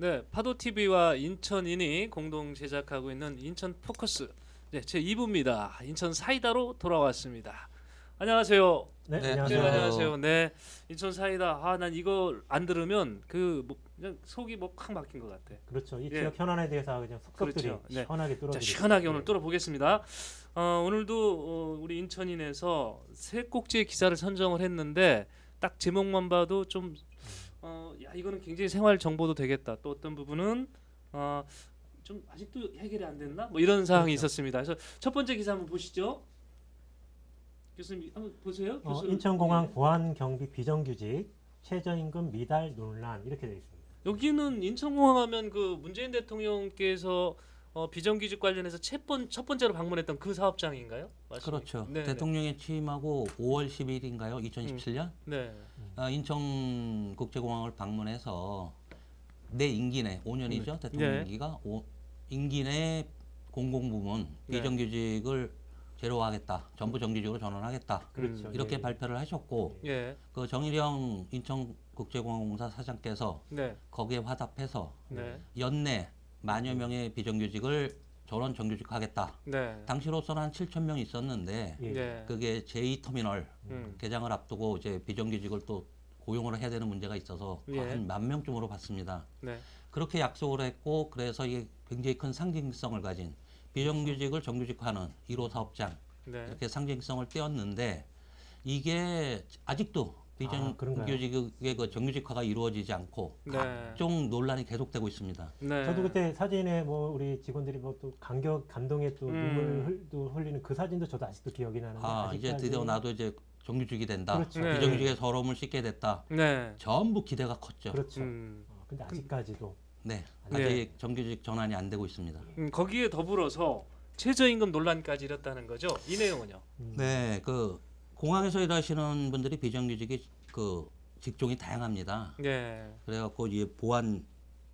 네, 파도TV와 인천인이 공동 제작하고 있는 인천 포커스 제 2부입니다. 인천 사이다로 돌아왔습니다. 안녕하세요. 네, 네, 안녕하세요. 안녕하세요. 네, 인천 사이다. 난 이거 안 들으면 그냥 속이 콱 막힌 것 같아. 그렇죠. 이 예. 지역 현안에 대해서 그냥 속속들이 그렇죠. 네. 시원하게 자, 뚫어드리죠. 시원하게 오늘 뚫어보겠습니다. 오늘도 우리 인천인에서 세 꼭지의 기사를 선정을 했는데 딱 제목만 봐도 좀 야 이거는 굉장히 생활 정보도 되겠다. 또 어떤 부분은 좀 아직도 해결이 안 됐나? 뭐 이런 사항이 그렇죠. 있었습니다. 그래서 첫 번째 기사 한번 보시죠. 교수님 한번 보세요. 교수님. 인천공항 예. 보안 경비 비정규직 최저임금 미달 논란 이렇게 되어 있습니다. 여기는 인천공항 하면 그 문재인 대통령께서 비정규직 관련해서 첫 번째로 방문했던 그 사업장인가요? 맞습니까? 그렇죠. 네, 대통령이 취임하고 5월 10일인가요? 2017년 네. 인천국제공항을 방문해서 내 임기 내 5년이죠. 대통령 네. 임기가 임기 내 공공부문 네. 비정규직을 제로화하겠다. 전부 정규직으로 전환하겠다. 그렇죠. 이렇게 예. 발표를 하셨고 예. 그 정일영 인천국제공항공사 사장께서 네. 거기에 화답해서 네. 연내 만여 명의 비정규직을 전원 정규직하겠다. 네. 당시로서는 한 7천 명 있었는데 예. 네. 그게 제2터미널 음. 개장을 앞두고 이제 비정규직을 또 고용을 해야 되는 문제가 있어서 예. 한 10,000명쯤으로 봤습니다. 네. 그렇게 약속을 했고 그래서 이게 굉장히 큰 상징성을 가진 비정규직을 정규직화하는 1호 사업장 네. 이렇게 상징성을 띄었는데 이게 아직도 그런가요? 비정규직의 그 정규직화가 이루어지지 않고 네. 각종 논란이 계속되고 있습니다. 네. 저도 그때 사진에 우리 직원들이 또 감동에 또 눈물도 흘리는 그 사진도 저도 아직도 기억이 나는데 이제 드디어 나도 이제 정규직이 된다. 그렇죠. 네. 비정규직의 서러움을 씻게 됐다. 네. 전부 기대가 컸죠. 그렇죠. 음. 근데 아직까지도 네, 네. 아직 정규직 전환이 안 되고 있습니다. 거기에 더불어서 최저임금 논란까지 일었다는 거죠. 이 내용은요. 네, 그 공항에서 일하시는 분들이 비정규직이 그 직종이 다양합니다. 네. 그래갖고 이제 보안,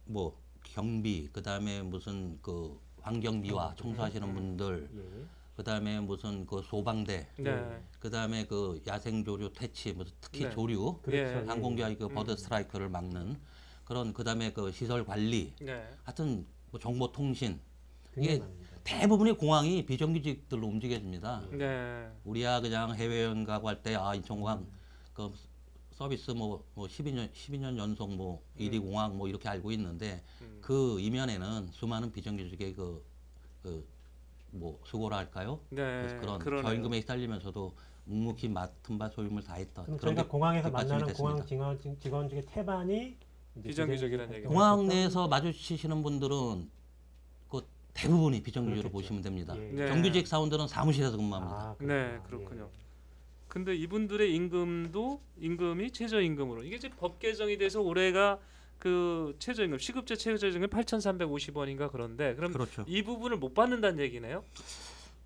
뭐 경비, 그 다음에 무슨 그 환경미화 청소하시는 분들, 예. 그 다음에 무슨 그 소방대, 네. 그 다음에 그 야생조류 퇴치, 무슨 특히 네. 조류, 그렇죠. 예. 항공기와 그 버드 스트라이크를 막는 그런 그 다음에 그 시설 관리, 네. 하여튼 뭐 정보통신 굉장히 이게 많습니다. 대부분의 공항이 비정규직들로 움직여집니다. 네. 우리야 그냥 해외여행 가고 할 때 인천공항 그 서비스 뭐 12년 연속 뭐 1위 공항 뭐 이렇게 알고 있는데 그 이면에는 수많은 비정규직의 뭐 수고라 할까요? 네. 그래서 그런 그러네요. 저임금에 시달리면서도 묵묵히 맡은 바 소임을 다했던 그럼 그런 저희가 게 공항에서 뒷받침이 만나는 공항 됐습니다. 직원 중에 태반이 이제 비정규직이라는 얘기죠. 공항 내에서 마주치시는 분들은 그 대부분이 비정규직으로 그렇겠죠. 보시면 됩니다. 예. 네. 정규직 사원들은 사무실에서 근무합니다. 네, 그렇군요. 근데 이분들의 임금이 최저임금으로 이게 이제 법 개정이 돼서 올해가 그 최저임금 시급제 최저임금 8,350원인가 그런데 그럼 그렇죠. 이 부분을 못 받는다는 얘기네요.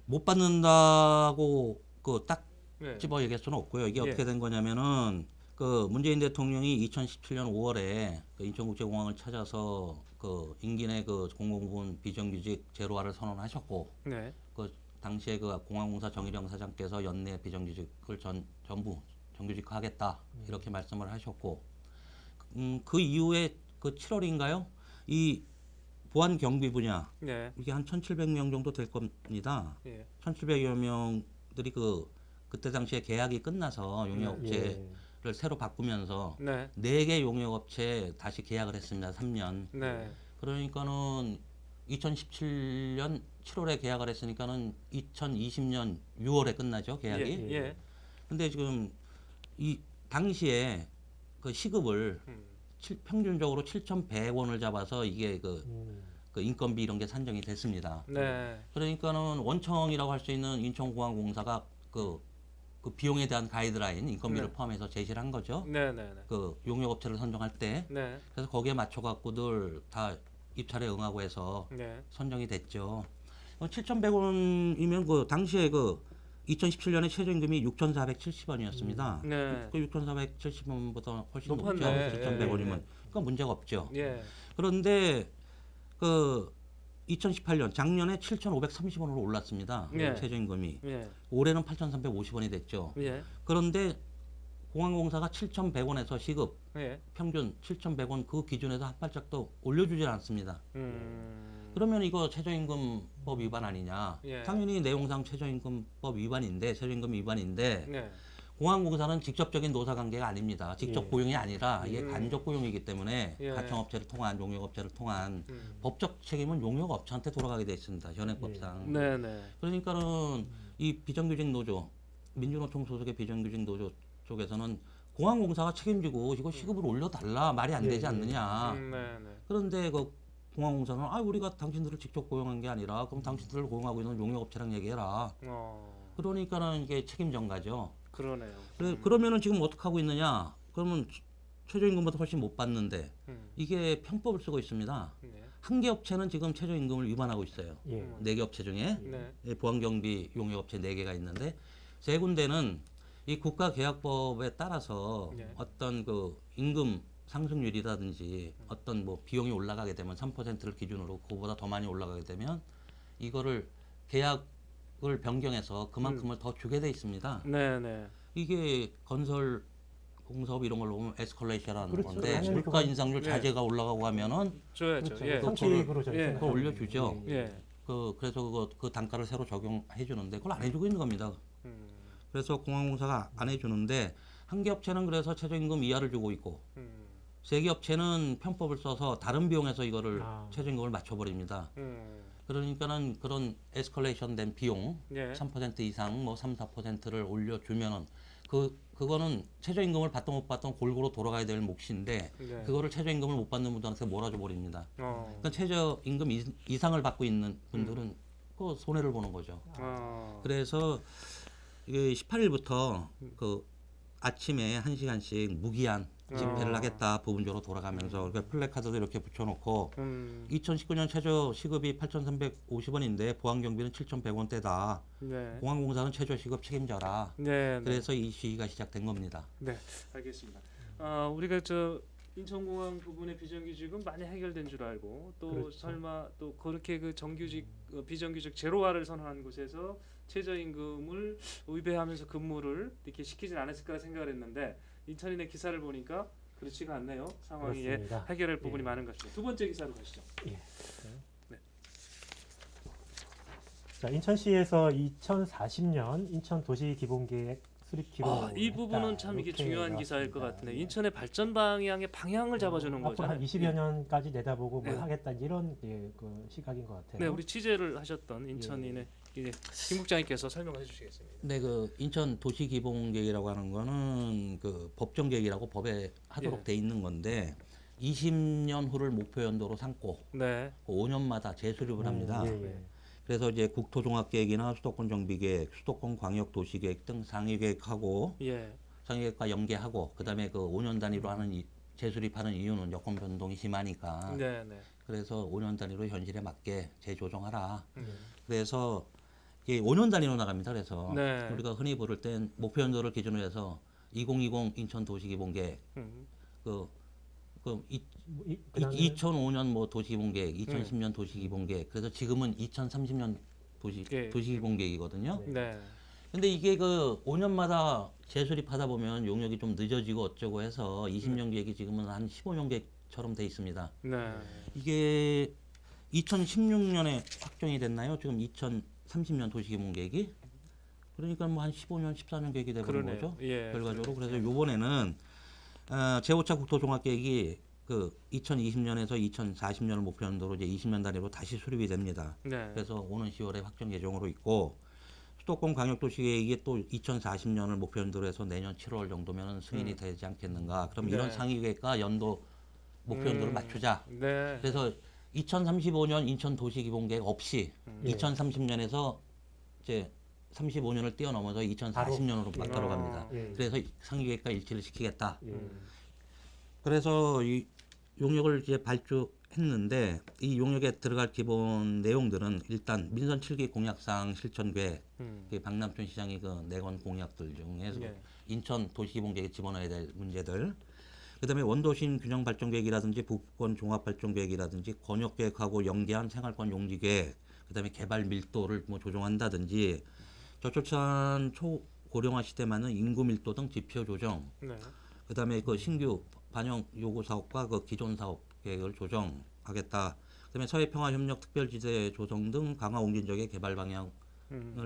못 받는다고 딱 네. 집어 얘기할 수는 없고요. 이게 예. 어떻게 된 거냐면은 그 문재인 대통령이 2017년 5월에 그 인천국제공항을 찾아서 그 임기 내 그 공공부문 비정규직 제로화를 선언하셨고 네. 그 당시에 그 공항공사 정일영 사장께서 연내 비정규직을 전부 정규직화하겠다 이렇게 말씀을 하셨고 그 이후에 그 7월인가요? 이 보안 경비 분야 네. 이게 한 1,700명 정도 될 겁니다. 예. 1,700여 명들이 그때 당시에 계약이 끝나서 용역업체를 새로 바꾸면서 네. 4개 용역업체 다시 계약을 했습니다. 3년. 네. 그러니까는 2017년 7월에 계약을 했으니까는 2020년 6월에 끝나죠, 계약이. 예. 예. 근데 지금 이 당시에 그 시급을 평균적으로 7,100원을 잡아서 이게 그 인건비 이런 게 산정이 됐습니다. 네. 그러니까는 원청이라고 할 수 있는 인천공항공사가 그 비용에 대한 가이드라인 인건비를 네. 포함해서 제시를 한 거죠. 네. 네. 네. 그 용역업체를 선정할 때. 네. 그래서 거기에 맞춰 갖고들 다 입찰에 응하고 해서 네. 선정이 됐죠. 7,100원이면 그 당시에 그 2017년에 최저임금이 6,470원이었습니다. 네. 그 6,470원보다 훨씬 높죠. 높았네. 7,100원이면. 예. 그러니까 문제가 없죠. 예. 그런데 그 2018년 작년에 7,530원으로 올랐습니다. 예. 최저임금이. 예. 올해는 8,350원이 됐죠. 예. 그런데 공항공사가 7,100원에서 시급 예. 평균 7,100원 그 기준에서 한 발짝도 올려주질 않습니다. 그러면 이거 최저임금법 위반 아니냐? 예. 당연히 내용상 최저임금법 위반인데 최저임금 위반인데 네. 공항공사는 직접적인 노사관계가 아닙니다. 직접 예. 고용이 아니라 이게 간접 고용이기 때문에 예. 하청업체를 통한 용역업체를 통한 법적 책임은 용역업체한테 돌아가게 돼 있습니다. 현행법상. 네네. 그러니까는 이 비정규직 노조 민주노총 소속의 비정규직 노조 쪽에서는 공항공사가 책임지고 이거 시급을 올려달라 말이 안 예, 되지 예. 않느냐. 네네. 그런데 그 공항공사는 우리가 당신들을 직접 고용한 게 아니라 그럼 당신들을 고용하고 있는 용역업체랑 얘기해라. 그러니까는 이게 책임 전가죠. 그러네요. 그러면은 지금 어떻게 하고 있느냐? 그러면 최저임금보다 훨씬 못 받는데 이게 편법을 쓰고 있습니다. 네. 한 개 업체는 지금 최저임금을 위반하고 있어요. 예. 4개 업체 중에 네. 보안경비 용역업체 4개가 있는데 세 군데는 이 국가계약법에 따라서 네. 어떤 그 임금 상승률이라든지 어떤 뭐 비용이 올라가게 되면 3%를 기준으로 그거보다 더 많이 올라가게 되면 이거를 계약을 변경해서 그만큼을 더 주게 돼 있습니다. 네네. 이게 건설 공사업 이런 걸로 보면 에스컬레이션이라는 그렇죠. 건데 당연히 물가 그건- 인상률 네. 자재가 올라가고 하면은 줘야죠. 그렇죠. 예. 상식으로 저는 예. 생각하는 그걸 올려주죠. 거예요. 예. 그래서 그 단가를 새로 적용해 주는데 그걸 안 해주고 있는 겁니다. 그래서 공항공사가 안 해주는데 한 개 업체는 그래서 최저임금 이하를 주고 있고 세 개 업체는 편법을 써서 다른 비용에서 이거를 최저임금을 맞춰버립니다. 그러니까는 그런 에스컬레이션 된 비용 예. 3% 이상 뭐 3, 4%를 올려주면은 그거는 최저임금을 받든 못 받든 골고루 돌아가야 될 몫인데 네. 그거를 최저임금을 못 받는 분들한테 몰아줘 버립니다. 어. 그러니까 최저임금 이상을 받고 있는 분들은 그 손해를 보는 거죠. 그래서 이게 18일부터 그 아침에 1시간씩 무기한 집회를 하겠다. 부분적으로 돌아가면서 그러니까 플래카드도 이렇게 붙여놓고 2019년 최저 시급이 8,350원인데 보안경비는 7,100원대다. 네. 공항공사는 최저 시급 책임져라. 네. 네. 그래서 이 시위가 시작된 겁니다. 네. 알겠습니다. 우리가 인천공항 부분의 비정규직은 많이 해결된 줄 알고 또 그렇죠. 설마 또 그렇게 그 정규직 비정규직 제로화를 선언한 곳에서 최저임금을 위배하면서 근무를 이렇게 시키진 않았을 거라 생각을 했는데 인천인의 기사를 보니까 그렇지가 않네요. 상황이 그렇습니다. 해결할 부분이 예. 많은 것 같습니다. 두 번째 기사로 가시죠. 예. 네. 자, 인천시에서 2040년 인천 도시기본계획 수립키로 이 부분은 참 이게 중요한 기사일 것 같은데 인천의 발전 방향의 방향을 잡아주는 앞으로 거잖아요. 한 20여 년까지 내다보고 뭘 예. 하겠다 이런 그 시각인 것 같아요. 네, 우리 취재를 하셨던 인천인의 김 국장님께서 설명해 주시겠습니다. 네, 그 인천 도시기본계획이라고 하는 거는 그 법정계획이라고 법에 하도록 예. 돼 있는 건데 20년 후를 목표 연도로 삼고 네. 5년마다 재수립을 합니다. 예, 예. 그래서 이제 국토종합계획이나 수도권 정비계획, 수도권 광역도시계획 등 상위계획하고 예. 상위계획과 연계하고 그다음에 그 5년 단위로 하는 재수립하는 이유는 여건 변동이 심하니까 네, 네. 그래서 5년 단위로 현실에 맞게 재조정하라. 그래서 이게 5년 단위로 나갑니다. 그래서 네. 우리가 흔히 부를 땐 목표 연도를 기준으로 해서 2020 인천 도시기본계획 그다음에 2005년 뭐 도시기본계획, 2010년 도시기본계획. 그래서 지금은 2030년 도시기본계획이거든요. 네. 근데 이게 그 5년마다 재수립하다 보면 용역이 좀 늦어지고 어쩌고 해서 20년 계획이 지금은 한 15년 계획처럼 돼 있습니다. 네. 이게 2016년에 확정이 됐나요? 지금 2030년 도시기본계획이? 그러니까 뭐 한 15년, 14년 계획이 돼버린 그러네요. 거죠. 예. 결과적으로. 그래서 요번에는 제5차 국토종합계획이 그 2020년에서 2040년을 목표 연도로 이제 20년 단위로 다시 수립이 됩니다. 네. 그래서 오는 10월에 확정 예정으로 있고 수도권 광역도시계획이 또 2040년을 목표 연도로 해서 내년 7월 정도면 승인이 되지 않겠는가. 그럼 네. 이런 상위계획과 연도 목표 연도를 맞추자. 네. 그래서 2035년 인천 도시기본계획 없이 예. 2030년에서 이제 35년을 뛰어넘어서 2040년으로 막 들어갑니다. 예. 그래서 상위계획과 일치를 시키겠다. 예. 그래서 이 용역을 이제 발주했는데 이 용역에 들어갈 기본 내용들은 일단 민선 7기 공약상 실천계획, 박남춘 시장이 그 내건 공약들 중에서 예. 인천 도시기본계획에 집어넣어야 될 문제들, 그다음에 원도심 균형 발전계획이라든지 북부권 종합발전계획이라든지 권역계획하고 연계한 생활권 용지계획, 그다음에 개발 밀도를 뭐 조정한다든지 저출산 고령화 시대에 맞는 인구 밀도 등 지표 조정, 네. 그다음에 그 신규 반영 요구 사업과 그 기존 사업 계획을 조정하겠다. 그다음에 서해 평화 협력 특별지대 조성 등 강화 옹진 지역의 개발 방향을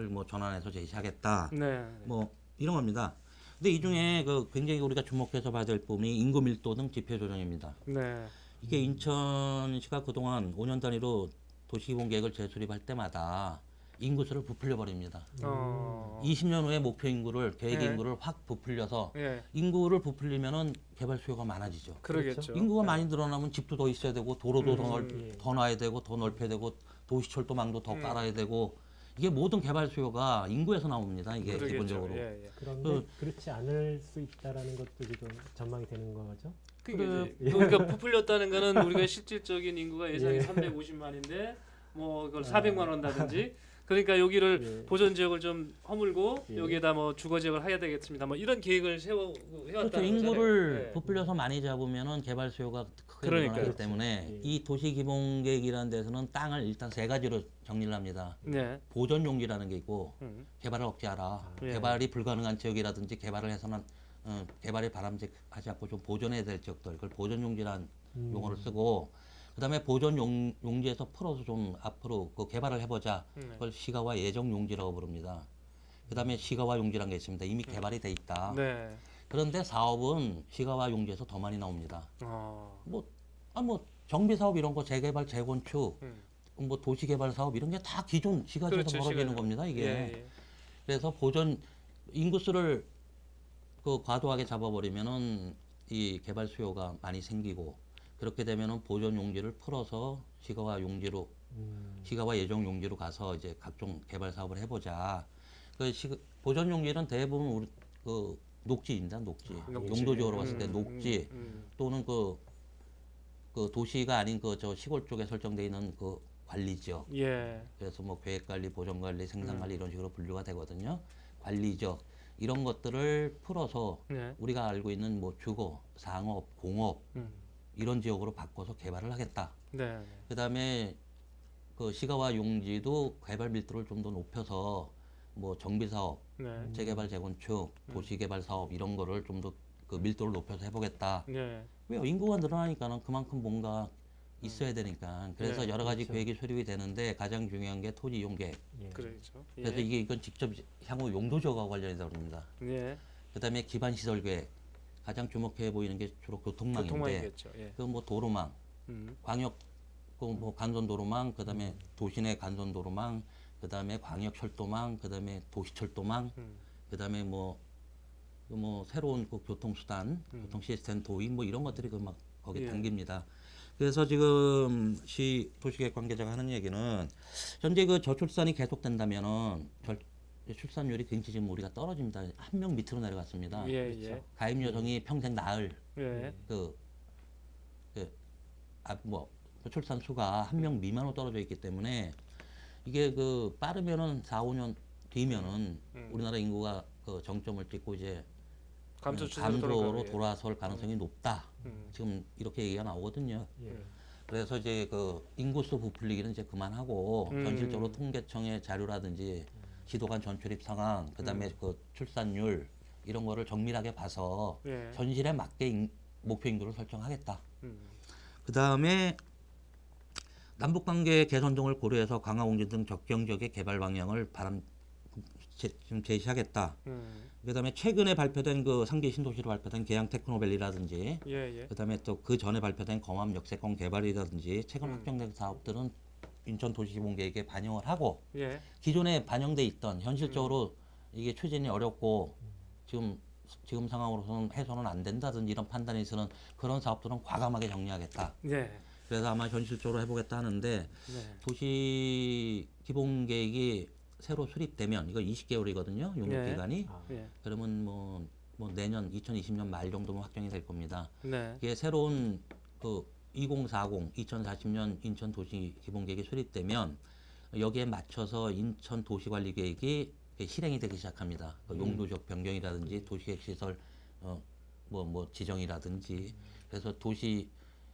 뭐 전환해서 제시하겠다. 네. 뭐 이런 겁니다. 근데 이 중에 그 굉장히 우리가 주목해서 봐야 될 부분이 인구 밀도 등 지표 조정입니다. 네. 이게 인천시가 그동안 5년 단위로 도시기본 계획을 재수립할 때마다 인구수를 부풀려 버립니다. 20년 후에 목표 인구를 계획 네. 인구를 확 부풀려서 예. 인구를 부풀리면은 개발 수요가 많아지죠. 그러겠죠. 인구가 네. 많이 늘어나면 집도 더 있어야 되고 도로도 예. 더 놔야 되고 더 넓혀야 되고 도시철도망도 더 음. 깔아야 되고 이게 모든 개발 수요가 인구에서 나옵니다. 이게 그러겠죠. 기본적으로. 예, 예. 그런데 그렇지 않을 수 있다라는 것도 지금 전망이 되는 거죠. 그러니까 부풀렸다는 거는 우리가 실질적인 인구가 예상이 예. 350만인데 뭐 그걸 400만 원다든지 그러니까 여기를 예. 보전 지역을 좀 허물고 예. 여기에다 뭐 주거 지역을 해야 되겠습니다. 뭐 이런 계획을 세워 해왔다는 그렇죠. 거잖아요. 인구를 예. 부풀려서 많이 잡으면은 개발 수요가 크게 그러니까요. 늘어나기 때문에 예. 이 도시기본계획이라는 데서는 땅을 일단 세 가지로 정리를 합니다. 네. 보존 용지라는 게 있고 음. 개발을 억제하라. 예. 개발이 불가능한 지역이라든지 개발을 해서는 개발이 바람직하지 않고 좀 보존해야 될 지역들 그걸 보존 용지라는 용어를 쓰고 그다음에 보존 용지에서 풀어서 좀 앞으로 그 개발을 해보자. 그걸 시가와 예정 용지라고 부릅니다. 그다음에 시가와 용지라는 게 있습니다. 이미 개발이 돼 있다. 네. 그런데 사업은 시가와 용지에서 더 많이 나옵니다. 어. 뭐 정비 사업 이런 거 재개발, 재건축, 뭐 도시 개발 사업 이런 게 다 기존 시가지에서 그렇죠, 벌어지는 시가죠. 겁니다. 이게. 예, 예. 그래서 보존 인구수를 그 과도하게 잡아버리면은 이 개발 수요가 많이 생기고 그렇게 되면은 보존 용지를 풀어서 시가와 용지로 시가와 예정 용지로 가서 이제 각종 개발 사업을 해보자. 보존 용지는 대부분 우리 그 녹지입니다. 녹지. 용도적으로 봤을 때 녹지 또는 그 도시가 아닌 그 저 시골 쪽에 설정돼 있는 그 관리 지역. 예. 그래서 뭐 계획 관리, 보전 관리, 생산 관리 이런 식으로 분류가 되거든요. 관리 지역 이런 것들을 풀어서 네. 우리가 알고 있는 뭐 주거, 상업, 공업 음. 이런 지역으로 바꿔서 개발을 하겠다. 네. 그다음에 그 시가와 용지도 개발 밀도를 좀 더 높여서 뭐 정비 사업, 네. 재개발, 재건축, 도시 개발 사업 이런 거를 좀 더 그 밀도를 높여서 해보겠다. 네. 왜요? 인구가 늘어나니까는 그만큼 뭔가 있어야 되니까. 그래서 네, 여러 가지 그렇죠. 계획이 수립이 되는데 가장 중요한 게 토지 이용 계획. 예. 그렇죠. 예. 그래서 이건 직접 향후 용도 지역하고 관련이다 그럽니다. 예. 그다음에 기반 시설 계획. 가장 주목해 보이는 게 주로 교통망인데 교통망이겠죠. 예. 그 뭐 도로망, 광역 그 뭐 간선 도로망, 그다음에 도시내 간선 도로망, 그다음에 광역 철도망, 그다음에 도시 철도망, 그다음에 뭐 새로운 그 교통수단, 교통 시스템 도입 뭐 이런 것들이 그 막 거기에 예. 담깁니다. 그래서 지금 시 도시계획 관계자가 하는 얘기는 현재 그 저출산이 계속된다면은 출산율이 굉장히 지금 우리가 떨어집니다. 한 명 밑으로 내려갔습니다. 예. 그렇죠. 예. 가임 여성이 평생 낳을 예. 출산 수가 한 명 미만으로 떨어져 있기 때문에 이게 그 빠르면은 4, 5년 뒤면은 우리나라 인구가 그 정점을 찍고 이제 감소로 돌아설 가능성이 높다. 지금 이렇게 얘기가 나오거든요. 예. 그래서 이제 그 인구수 부풀리기는 이제 그만하고 현실적으로 통계청의 자료라든지 지도간 전출입 상황, 그다음에 그 출산율 이런 거를 정밀하게 봐서 예. 현실에 맞게 목표 인구를 설정하겠다. 그다음에 남북관계 개선 등을 고려해서 강화공진 등 적경 지역의 개발 방향을 지금 제시하겠다. 그다음에 최근에 발표된 그 상계 신도시로 발표된 계양 테크노밸리라든지 예. 예. 그다음에 또 그 전에 발표된 검암 역세권 개발이라든지 최근 확정된 사업들은 인천 도시기본계획에 반영을 하고 예. 기존에 반영돼 있던 현실적으로 이게 추진이 어렵고 지금 상황으로서는 해소는 안 된다든지 이런 판단이 있으는 그런 사업들은 과감하게 정리하겠다. 예. 그래서 아마 현실적으로 해보겠다 하는데 네. 도시 기본계획이 새로 수립되면 이거 20개월이거든요. 용역 네. 기간이. 예. 그러면 뭐 내년 2020년 말 정도면 확정이 될 겁니다. 네. 이게 새로운 그 2040, 2040년 인천 도시 기본계획이 수립되면 여기에 맞춰서 인천 도시관리계획이 실행이 되기 시작합니다. 그 용도적 변경이라든지 도시계획 시설 지정이라든지 그래서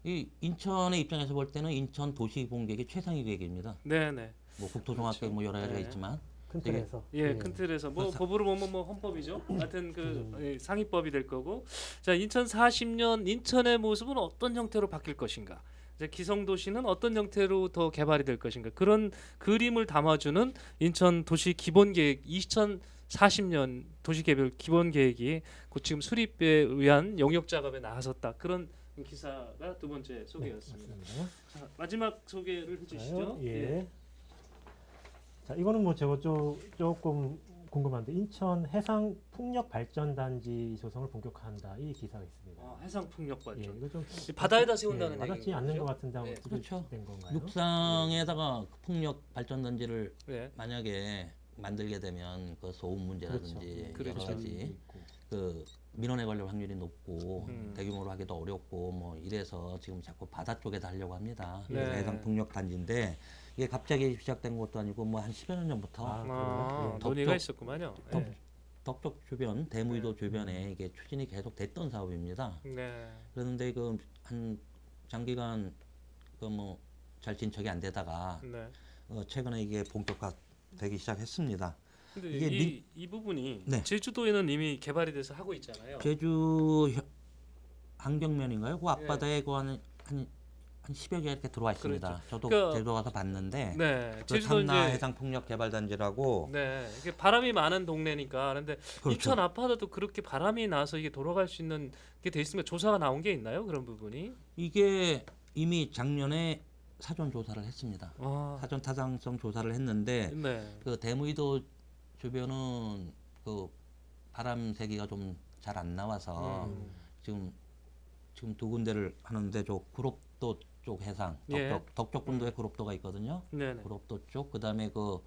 이 인천의 입장에서 볼 때는 인천 도시기본계획이 최상위 계획입니다. 네. 네. 뭐 국토종합계획 뭐 여러 가지가 네. 있지만 큰 틀에서. 예, 큰 틀에서 뭐 법으로 보면 뭐 헌법이죠. 하여튼 그 예, 상위법이 될 거고. 자, 2040년 인천의 모습은 어떤 형태로 바뀔 것인가? 이제 기성도시는 어떤 형태로 더 개발이 될 것인가? 그런 그림을 담아주는 인천 도시 기본계획 2040년 도시개발 기본계획이 곧 지금 수립에 의한 영역 작업에 나섰다. 그런 기사가 두 번째 소개였습니다. 자, 마지막 소개를 해주시죠. 예. 자, 이거는 뭐 제가 조금 궁금한데 인천 해상 풍력 발전 단지 조성을 본격화한다 이 기사가 있습니다. 해상 풍력 발전. 예, 이거 좀 바다에다 세운다는 와닿지 얘기인 않는 거죠? 것 같은데 예. 어떻게 그렇죠. 된 건가요? 육상에다가 그 풍력 발전단지를 예. 만약에 만들게 되면 그 소음 문제라든지 그렇죠. 여러 가지 그 민원에 걸릴 확률이 높고 대규모로 하기도 어렵고 뭐 이래서 지금 자꾸 바다 쪽에다 하려고 합니다. 네. 그래서 해상 풍력 단지인데 이게 갑자기 시작된 것도 아니고 뭐 한 10여 년 전부터 그래요? 예. 논의가 있었구만요. 예. 덕적 주변 대무이도 주변에 이게 추진이 계속 됐던 사업입니다. 네. 그런데 그 한 장기간 그 뭐 잘 진척이 안 되다가 네. 최근에 이게 본격화되기 시작했습니다. 근데 이게 이 부분이 네. 제주도에는 이미 개발이 돼서 하고 있잖아요. 제주 한경면인가요? 그 앞바다에 그한 10여 개 이렇게 들어와 있습니다. 그렇죠. 저도 그러니까- 제주도 가서 봤는데 네. 그 제주도 탐나 이제 해상 풍력 개발 단지라고 네. 이게 바람이 많은 동네니까. 그런데 그렇죠. 인천 아파트도 그렇게 바람이 나서 이게 돌아갈 수 있는 게 돼 있으면 조사가 나온 게 있나요? 그런 부분이? 이게 이미 작년에 사전 조사를 했습니다. 아. 사전 타당성 조사를 했는데 네. 그 대무이도 주변은 그 바람 세기가 좀 잘 안 나와서 지금 두 군데를 하는데 저 구롭도 쪽 해상 예. 덕적군도에 구롭도가 있거든요. 네. 네. 구롭도 쪽 그다음에 그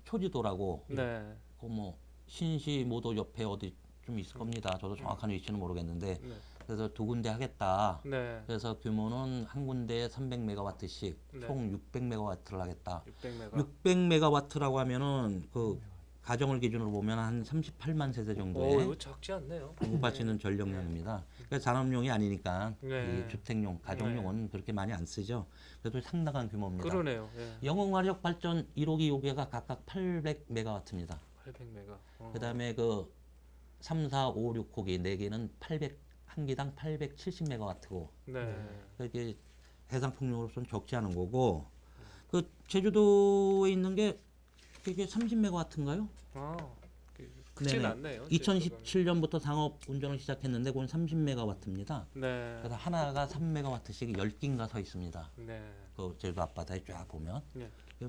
초지도라고 네. 그 뭐 신시 모도 옆에 어디 좀 있을 겁니다. 저도 정확한 위치는 모르겠는데 네. 그래서 두 군데 하겠다. 네. 그래서 규모는 한 군데에 300메가와트씩 네. 총 600메가와트를 하겠다. 600메가. 600메가와트라고 하면은 그 가정을 기준으로 보면 한 38만 세대 정도의 이거 작지 않네요. 공급할 수 있는 전력량입니다. 그러니까 산업용이 아니니까 네. 이 주택용, 가정용은 그렇게 많이 안 쓰죠. 그래도 상당한 규모입니다. 그러네요. 예. 영흥화력 발전 1호기, 2호기가 각각 800메가와트입니다. 800메가. 그다음에 그 3, 4, 5, 6호기 4개는 1 기당 870메가와트고 네. 이게 해상 풍력으로서는 적지 않은 거고 그 제주도에 있는 게 이게 30메가와트인가요? 크진 네네. 않네요. 2017년부터 상업 운전을 시작했는데 그건 30메가와트입니다. 네. 그래서 하나가 3메가와트씩 10기인가 서 있습니다. 네. 그 제주도 앞바다에 쫙 보면 네.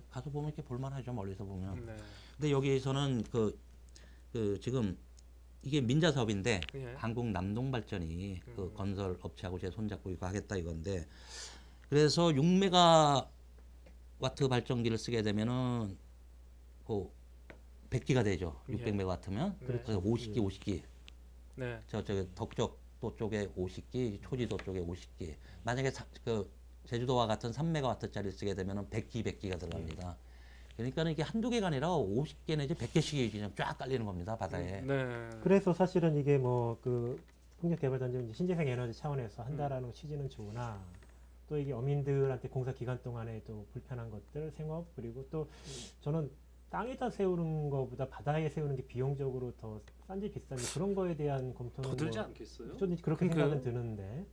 가서 보면 이렇게 볼만하죠. 멀리서 보면. 네. 근데 여기에서는 그 지금 이게 민자 사업인데 예. 한국 남동발전이 그 건설 업체하고 제 손잡고 이거 하겠다 이건데 그래서 6메가와트 발전기를 쓰게 되면은 그 100기가 되죠. 예. 600메가와트면 그래서 50기. 네. 저 덕적도 쪽에 50기, 초지도 쪽에 50기. 만약에 그 제주도와 같은 3메가와트짜리 쓰게 되면은 100기, 100기가 들어갑니다. 그러니까 이게 한두 개가 아니라 50개 내지 100개씩이 그냥 쫙 깔리는 겁니다, 바다에. 네. 그래서 사실은 이게 뭐 그 풍력 개발 단지 신재생 에너지 차원에서 한다라는 취지는 좋으나 또 이게 어민들한테 공사 기간 동안에 또 불편한 것들, 생업 그리고 또 저는 땅에다 세우는 것보다 바다에 세우는 게 비용적으로 더 싼지 비싼지 그런 거에 대한 검토는 더 들지 뭐 않겠어요? 저는 그렇게 그러니까요. 생각은 드는데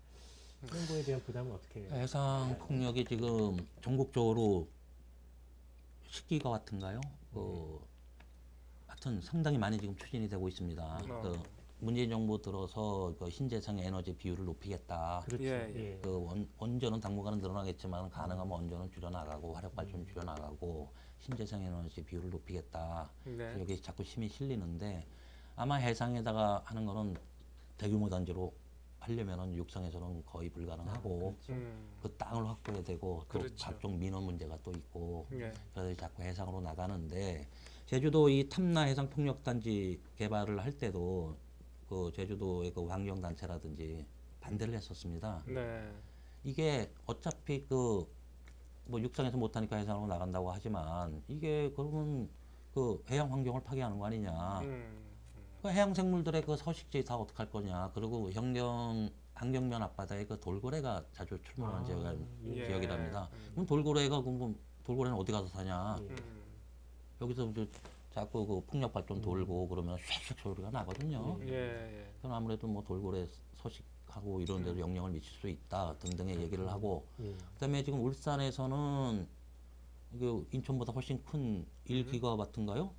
그런 거에 대한 부담은 어떻게 해요? 해상 풍력이 지금 전국적으로 10기가와트인가요? 하여튼 상당히 많이 지금 추진이 되고 있습니다. 그 문재인 정부 들어서 그 신재생 에너지 비율을 높이겠다. 그렇죠. 예, 예. 그 원전은 당분간은 늘어나겠지만 가능하면 원전은 줄여나가고 화력 발전 줄여나가고 신재생 에너지 비율을 높이겠다. 네. 여기 자꾸 힘이 실리는데 아마 해상에다가 하는 거는 대규모 단지로 하려면은 육상에서는 거의 불가능하고 그렇죠. 그 땅을 확보해야 되고 또 그렇죠. 각종 민원 문제가 또 있고 네. 그래서 자꾸 해상으로 나가는데 제주도 이 탐나 해상 풍력 단지 개발을 할 때도 그 제주도의 그 환경 단체라든지 반대를 했었습니다. 네. 이게 어차피 그 뭐 육상에서 못하니까 해상으로 나간다고 하지만 이게 그러면 그 해양 환경을 파괴하는 거 아니냐. 그 해양 생물들의 그 서식지 다 어떡할 거냐. 그리고 한경면 앞바다에 그 돌고래가 자주 출몰하는 예. 지역이랍니다. 그럼 돌고래는 어디 가서 사냐. 여기서 이제 자꾸 그 풍력 발전 돌고 그러면 쉑쉑 소리가 나거든요. 예. 그건 아무래도 뭐 돌고래 서식하고 이런 데도 영향을 미칠 수 있다 등등의 얘기를 하고, 예. 그다음에 지금 울산에서는 이게 인천보다 훨씬 큰 1기가와트인가요?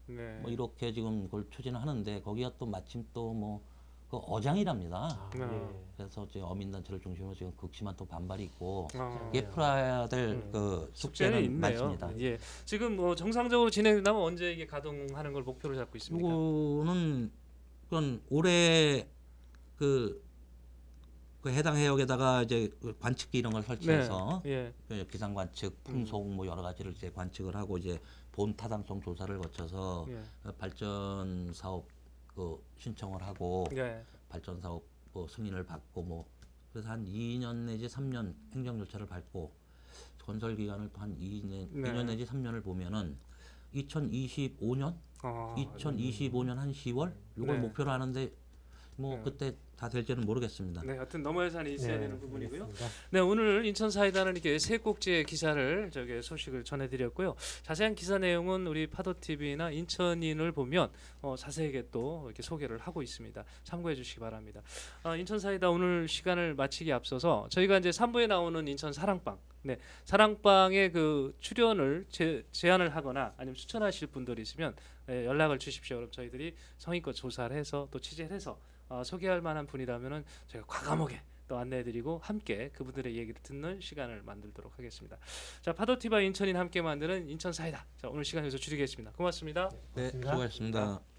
네. 뭐 이렇게 지금 그걸 추진을 하는데 거기가 또 마침 또 뭐 그 어장이랍니다. 아, 예. 그래서 지금 어민단체를 중심으로 지금 극심한 또 반발이 있고 어. 이게 풀어야 될 그 숙제는 숙제는 있네요. 많습니다. 예. 지금 뭐 정상적으로 진행된다면 언제 이게 가동하는 걸 목표로 잡고 있습니까? 이거는 그건 올해 그 해당 해역에다가 이제 그 관측기 이런 걸 설치해서 예. 그 기상 관측, 풍속 뭐 여러 가지를 이제 관측을 하고 이제 본 타당성 조사를 거쳐서 예. 발전 사업 그 신청을 하고 예. 발전 사업 뭐 승인을 받고 뭐 그래서 한 2년 내지 3년 행정 절차를 밟고 건설 기간을 또 한 2년, 네. 2년 내지 3년을 보면은 2025년 아, 2025년 한 10월 이걸 네. 목표로 하는데 뭐 네. 그때 다 될지는 모르겠습니다. 네, 하여튼 넘어야 산이 있어야 네, 되는 부분이고요. 알겠습니다. 네, 오늘 인천 사이다는 이렇게 세 꼭지의 기사를 소식을 전해드렸고요. 자세한 기사 내용은 우리 파도 TV나 인천인을 보면 자세하게 또 이렇게 소개를 하고 있습니다. 참고해주시기 바랍니다. 인천 사이다 오늘 시간을 마치기 앞서서 저희가 이제 3부에 나오는 인천 사랑방, 네, 사랑방의 그 출연을 제안을 하거나 아니면 추천하실 분들이 있으면 연락을 주십시오. 그럼 저희들이 성의껏 조사를 해서 또 취재를 해서 소개할 만한 분이라면은 저희가 과감하게 또 안내해드리고 함께 그분들의 얘기를 듣는 시간을 만들도록 하겠습니다. 자, 파도티바 인천인 함께 만드는 인천 사이다. 자, 오늘 시간 여기서 줄이겠습니다. 고맙습니다. 네, 고맙습니다. 수고하셨습니다.